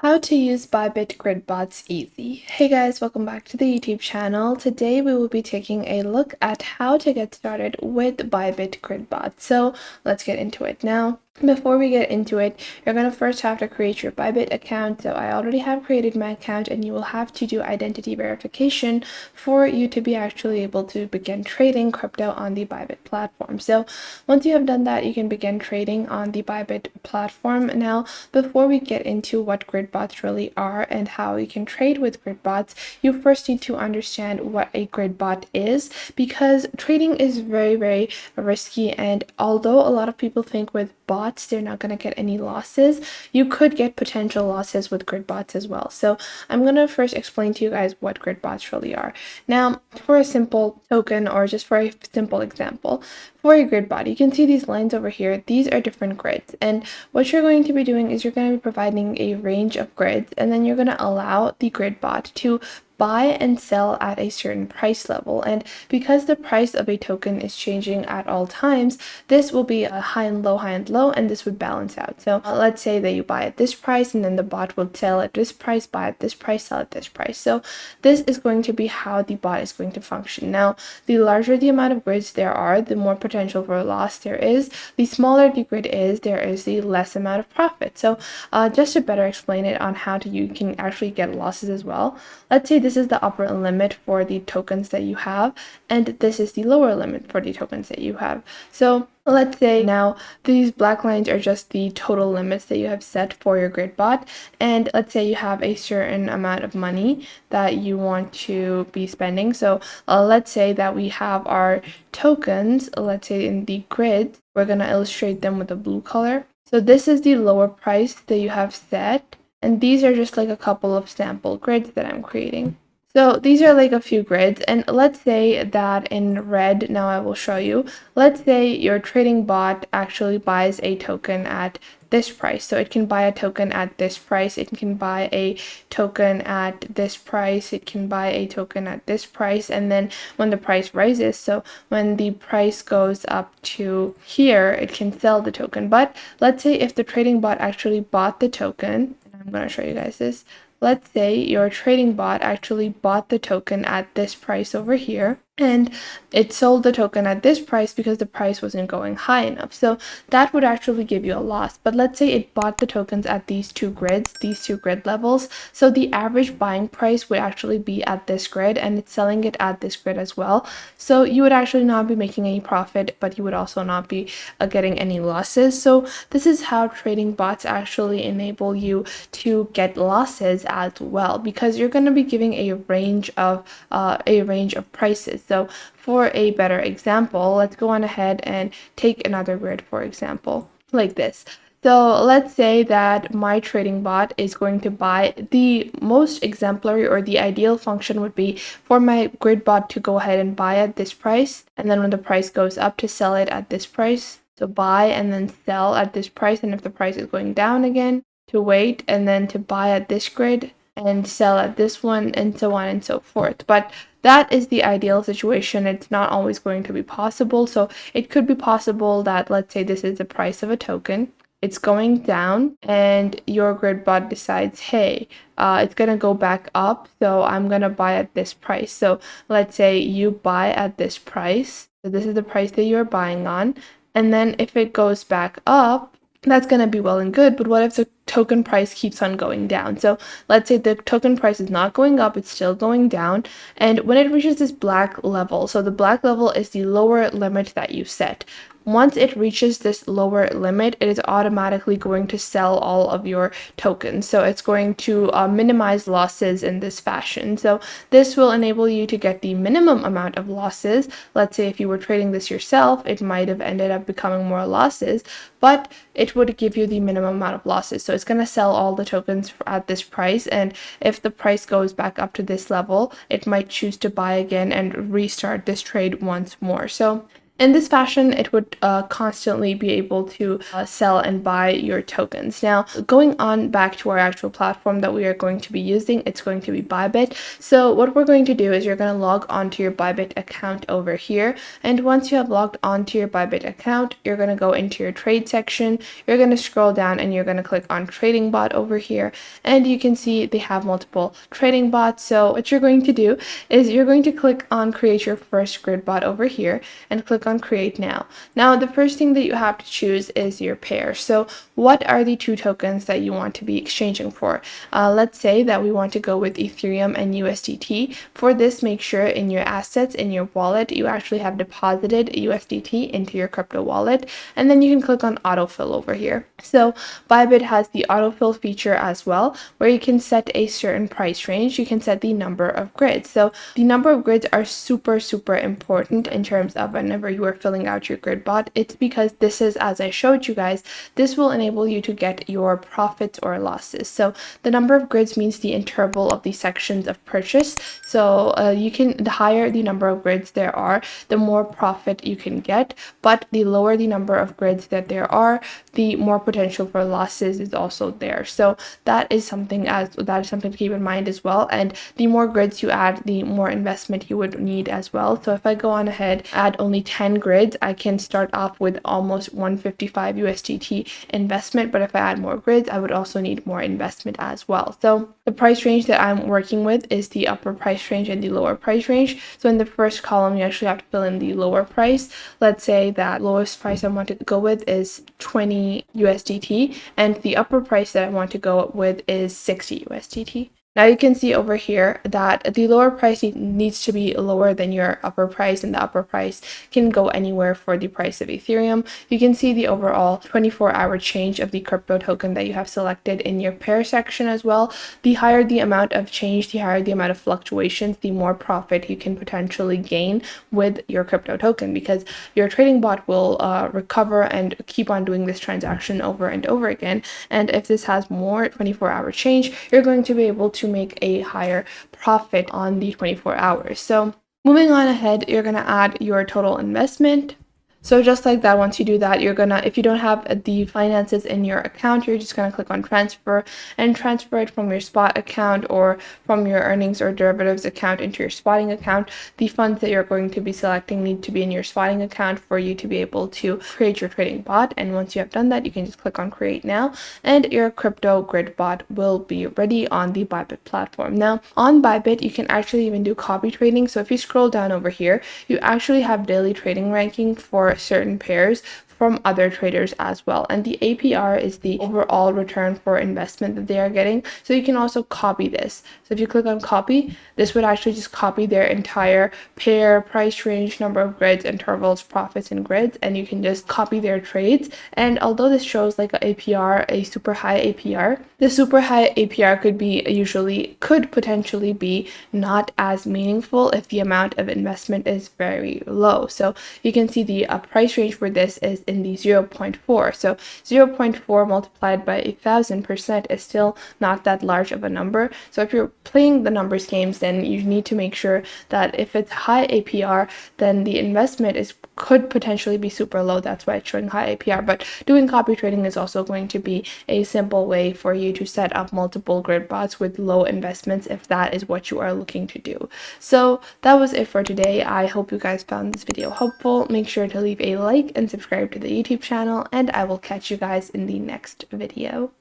How to use Bybit grid bots easy. Hey guys, welcome back to the YouTube channel. Today we will be taking a look at how to get started with Bybit grid bots. So let's get into it now. Before we get into it, you're going to first have to create your Bybit account. So I already have created my account, and you will have to do identity verification for you to be actually able to begin trading crypto on the Bybit platform. So once you have done that, you can begin trading on the Bybit platform. Now, before we get into what grid bots really are and how you can trade with grid bots, you first need to understand what a grid bot is, because trading is very risky, and although a lot of people think with bots they're not going to get any losses, you could get potential losses with grid bots as well. So I'm going to first explain to you guys what grid bots really are. Now, for a simple token, or just for a simple example, for a grid bot, you can see these lines over here. These are different grids, and what you're going to be doing is you're going to be providing a range of grids, and then you're going to allow the grid bot to buy and sell at a certain price level. And because the price of a token is changing at all times, this will be a high and low, and this would balance out. So let's say that you buy at this price, and then the bot will sell at this price, buy at this price, sell at this price. So this is going to be how the bot is going to function. Now, the larger the amount of grids there are, the more potential for a loss there is. The smaller the grid is, there is the less amount of profit. So just to better explain it on how you can actually get losses as well, let's say this is the upper limit for the tokens that you have, and this is the lower limit for the tokens that you have. So let's say now these black lines are just the total limits that you have set for your grid bot, and let's say you have a certain amount of money that you want to be spending. So let's say that we have our tokens, let's say in the grid, we're going to illustrate them with a blue color. So this is the lower price that you have set, and these are just like a couple of sample grids that I'm creating. So these are like a few grids, and let's say that in red, now I will show you, let's say your trading bot actually buys a token at this price. So it can buy a token at this price, it can buy a token at this price, it can buy a token at this price, and then when the price rises, so when the price goes up to here, it can sell the token. But let's say if the trading bot actually bought the token, I'm going to show you guys this. Let's say your trading bot actually bought the token at this price over here, and it sold the token at this price because the price wasn't going high enough. So that would actually give you a loss. But let's say it bought the tokens at these two grid levels. So the average buying price would actually be at this grid, and it's selling it at this grid as well. So you would actually not be making any profit, but you would also not be getting any losses. So this is how trading bots actually enable you to get losses as well, because you're going to be giving a range of prices. So for a better example, let's go on ahead and take another grid, for example, like this. So let's say that my trading bot is going to buy, the most exemplary or the ideal function would be for my grid bot to go ahead and buy at this price, and then when the price goes up, to sell it at this price. So buy and then sell at this price, and if the price is going down again, to wait, and then to buy at this grid and sell at this one, and so on and so forth. But that is the ideal situation. It's not always going to be possible. So it could be possible that, let's say this is the price of a token, it's going down, and your grid bot decides, hey, it's gonna go back up, so I'm gonna buy at this price. So let's say you buy at this price, so this is the price that you're buying on, and then if it goes back up, that's going to be well and good. But what if the token price keeps on going down? So let's say the token price is not going up, it's still going down, and when it reaches this black level, so the black level is the lower limit that you set. Once it reaches this lower limit, it is automatically going to sell all of your tokens. So it's going to minimize losses in this fashion. So this will enable you to get the minimum amount of losses. Let's say if you were trading this yourself, it might have ended up becoming more losses, but it would give you the minimum amount of losses. So it's going to sell all the tokens at this price, and if the price goes back up to this level, it might choose to buy again and restart this trade once more. So In this fashion, it would constantly be able to sell and buy your tokens. Now, going on back to our actual platform that we are going to be using, it's going to be Bybit. So what we're going to do is you're going to log onto your Bybit account over here. And once you have logged onto your Bybit account, you're going to go into your trade section. You're going to scroll down and you're going to click on trading bot over here. And you can see they have multiple trading bots. So what you're going to do is you're going to click on create your first grid bot over here and click on create now. Now the first thing that you have to choose is your pair. So what are the two tokens that you want to be exchanging for? Let's say that we want to go with Ethereum and USDT. For this, make sure in your assets in your wallet you actually have deposited USDT into your crypto wallet, and then you can click on autofill over here. So Bybit has the autofill feature as well, where you can set a certain price range. You can set the number of grids. So the number of grids are super important in terms of whenever you are filling out your grid bot. It's because this is, as I showed you guys, this will enable you to get your profits or losses. So the number of grids means the interval of the sections of purchase. So the higher the number of grids there are, the more profit you can get, but the lower the number of grids that there are, the more potential for losses is also there. So that is something to keep in mind as well. And the more grids you add, the more investment you would need as well. So if I go on ahead, add only 10 grids, I can start off with almost 155 USDT investment. But if I add more grids, I would also need more investment as well. So the price range that I'm working with is the upper price range and the lower price range. So in the first column, you actually have to fill in the lower price. Let's say that lowest price I want to go with is 20 USDT, and the upper price that I want to go with is 60 USDT. Now you can see over here that the lower price needs to be lower than your upper price, and the upper price can go anywhere for the price of Ethereum. You can see the overall 24-hour change of the crypto token that you have selected in your pair section as well. The higher the amount of change, the higher the amount of fluctuations, the more profit you can potentially gain with your crypto token, because your trading bot will recover and keep on doing this transaction over and over again. And if this has more 24-hour change, you're going to be able to make a higher profit on the 24 hours. So moving on ahead, you're going to add your total investment. So just like that, once you do that, you're gonna, if you don't have the finances in your account, you're just gonna click on transfer and transfer it from your spot account or from your earnings or derivatives account into your spotting account. The funds that you're going to be selecting need to be in your spotting account for you to be able to create your trading bot. And once you have done that, you can just click on create now, and your crypto grid bot will be ready on the Bybit platform. Now on Bybit, you can actually even do copy trading. So if you scroll down over here, you actually have daily trading ranking for certain pairs from other traders as well, and the APR is the overall return for investment that they are getting. So you can also copy this. So if you click on copy, this would actually just copy their entire pair, price range, number of grids, intervals, profits, and grids, and you can just copy their trades. And although this shows like a APR, a super high APR, the super high APR could potentially be not as meaningful if the amount of investment is very low. So you can see the price range for this is in the 0.4. So 0.4 multiplied by 1000% is still not that large of a number. So if you're playing the numbers games, then you need to make sure that if it's high APR, then the investment could potentially be super low. That's why it's showing high APR. But doing copy trading is also going to be a simple way for you to set up multiple grid bots with low investments if that is what you are looking to do. So that was it for today. I hope you guys found this video helpful. Make sure to leave a like and subscribe to the YouTube channel, and I will catch you guys in the next video.